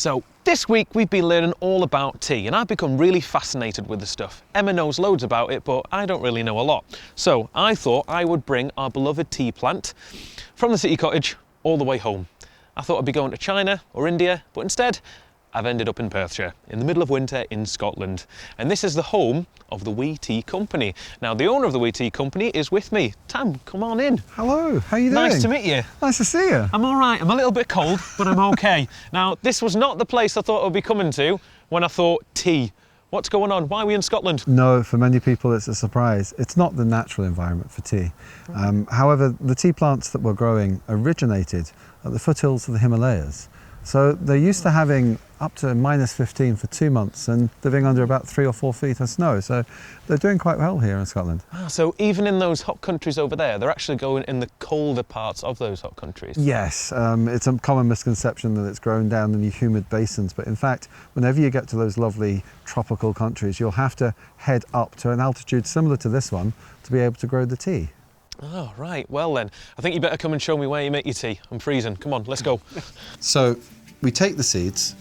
So this week we've been learning all about tea and I've become really fascinated with the stuff. Emma knows loads about it, but I don't really know a lot. So I thought I would bring our beloved tea plant from the city cottage all the way home. I thought I'd be going to China or India, but instead I've ended up in Perthshire, in the middle of winter in Scotland. And this is the home of the Wee Tea Company. Now, the owner of the Wee Tea Company is with me. Tam, come on in. Hello, how are you doing? Nice to meet you. Nice to see you. I'm all right. I'm a little bit cold, but I'm okay. Now, this was not the place I thought I'd be coming to when I thought tea. What's going on? Why are we in Scotland? No, for many people it's a surprise. It's not the natural environment for tea. However, the tea plants that we're growing originated at the foothills of the Himalayas. So they're used to having up to -15 for 2 months and living under about 3 or 4 feet of snow. So they're doing quite well here in Scotland. So even in those hot countries over there, they're actually going in the colder parts of those hot countries? Yes, it's a common misconception that it's grown down in the humid basins, but in fact, whenever you get to those lovely tropical countries, you'll have to head up to an altitude similar to this one to be able to grow the tea. Oh, right. Well then, I think you better come and show me where you make your tea. I'm freezing. Come on, let's go. So we take the seeds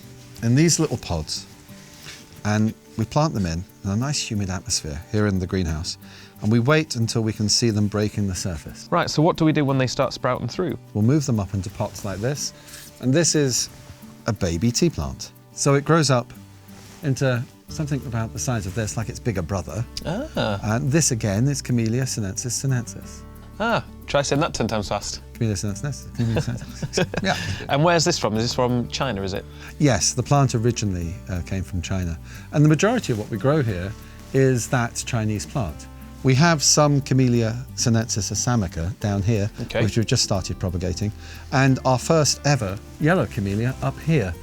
in these little pods and we plant them in a nice humid atmosphere here in the greenhouse, and we wait until we can see them breaking the surface. Right, so what do we do when they start sprouting through? We'll move them up into pots like this, and this is a baby tea plant. So it grows up into something about the size of this, like its bigger brother. And this again is Camellia sinensis sinensis. Try saying that 10 times fast. Camellia sinensis, Camellia sinensis. Yeah. And where's this from? Is this from China, is it? Yes, the plant originally came from China. And the majority of what we grow here is that Chinese plant. We have some Camellia sinensis assamica down here, which we've just started propagating, and our first ever yellow camellia up here,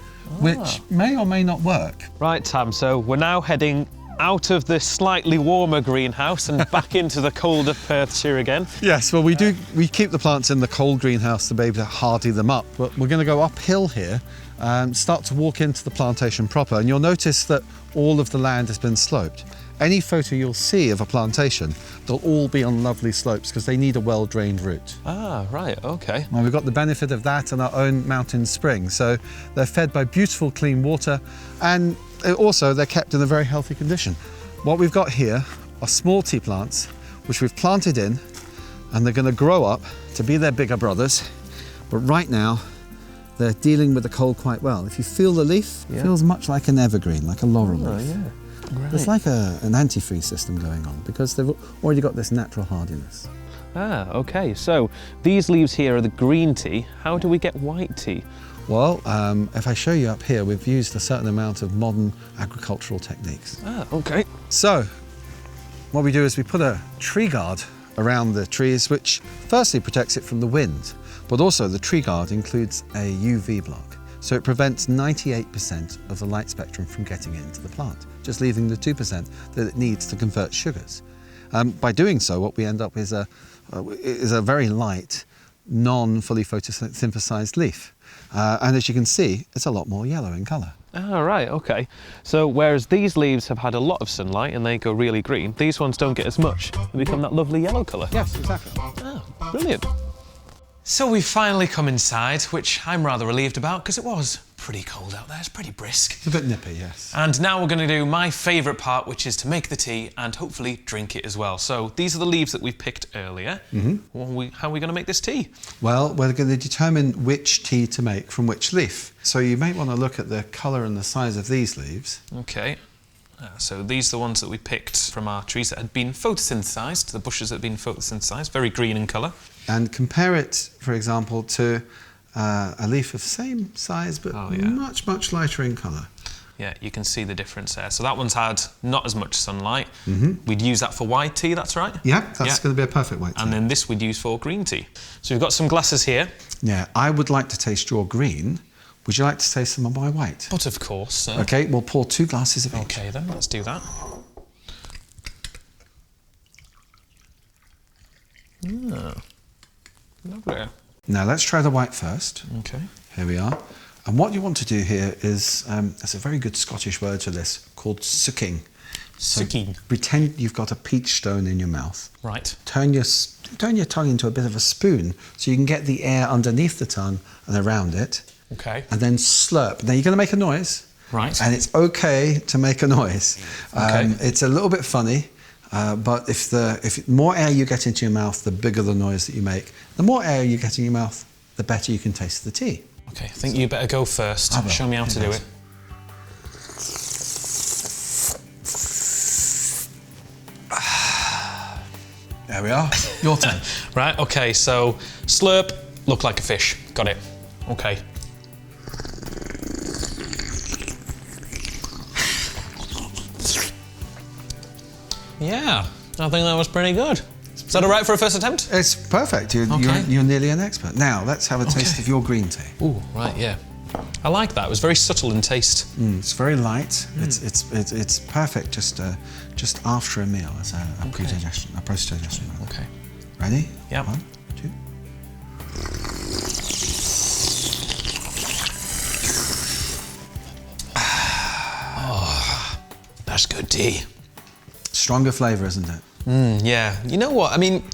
which may or may not work. Right, Tam, so we're now heading out of the slightly warmer greenhouse and back into the colder Perthshire again. Yes, well, we keep the plants in the cold greenhouse to be able to hardy them up, but we're going to go uphill here and start to walk into the plantation proper, and you'll notice that all of the land has been sloped. Any photo you'll see of a plantation, they'll all be on lovely slopes because they need a well-drained root. Right, okay. Well, we've got the benefit of that and our own mountain spring, so they're fed by beautiful clean water, and also they're kept in a very healthy condition. What we've got here are small tea plants which we've planted in, and they're going to grow up to be their bigger brothers, but right now they're dealing with the cold quite well. If you feel the leaf, it feels much like an evergreen, like a laurel leaf. Yeah. Right. It's like an antifreeze system going on because they've already got this natural hardiness. Okay, so these leaves here are the green tea. How do we get white tea? Well, if I show you up here, we've used a certain amount of modern agricultural techniques. Okay. So, what we do is we put a tree guard around the trees, which firstly protects it from the wind, but also the tree guard includes a UV block. So it prevents 98% of the light spectrum from getting into the plant, just leaving the 2% that it needs to convert sugars. By doing so, what we end up is a very light, non-fully photosynthesized leaf. And as you can see, it's a lot more yellow in colour. Right, okay. So whereas these leaves have had a lot of sunlight and they go really green, these ones don't get as much and become that lovely yellow colour. Yes, exactly. Brilliant. So we've finally come inside, which I'm rather relieved about because it was pretty cold out there. It's pretty brisk. It's a bit nippy, yes. And now we're going to do my favourite part, which is to make the tea and hopefully drink it as well. So these are the leaves that we've picked earlier. How are we going to make this tea? Well, we're going to determine which tea to make from which leaf. So you may want to look at the colour and the size of these leaves. Okay. So these are the ones that we picked from our trees that had been photosynthesised, the bushes that had been photosynthesised, very green in colour. And compare it, for example, to a leaf of the same size but much, much lighter in colour. Yeah, you can see the difference there. So that one's had not as much sunlight. We'd use that for white tea, that's right? Yeah, that's going to be a perfect white tea. And then this we'd use for green tea. So we've got some glasses here. Yeah, I would like to taste your green. Would you like to taste some of my white? But of course, sir. OK, we'll pour 2 glasses of each. OK then, let's do that. Lovely. Now let's try the white first. OK. Here we are. And what you want to do here is, there's a very good Scottish word for this called sucking. Sucking. So pretend you've got a peach stone in your mouth. Right. Turn your tongue into a bit of a spoon so you can get the air underneath the tongue and around it. Okay. And then slurp. Now you're going to make a noise. Right. And it's okay to make a noise. Okay. It's a little bit funny, but if the more air you get into your mouth, the bigger the noise that you make. The more air you get in your mouth, the better you can taste the tea. Okay, I think you better go first. Show me how to do it. There we are. Your turn. Right, okay, so slurp, look like a fish. Got it. Okay. Yeah, I think that was pretty good. Is that all right for a first attempt? It's perfect. You're nearly an expert. Now, let's have a taste of your green tea. Ooh, right, yeah. I like that. It was very subtle in taste. It's very light. It's perfect just after a meal as a post-digestion. Okay. Ready? Yeah. 1, 2. Oh, that's good tea. Stronger flavour, isn't it? Yeah. You know what? I mean,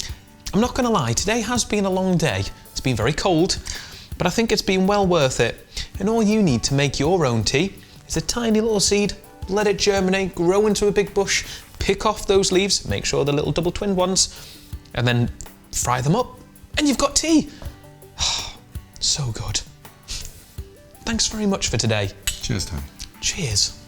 I'm not going to lie. Today has been a long day. It's been very cold, but I think it's been well worth it. And all you need to make your own tea is a tiny little seed, let it germinate, grow into a big bush, pick off those leaves, make sure they're little double twinned ones, and then fry them up, and you've got tea. So good. Thanks very much for today. Cheers, Tom. Cheers.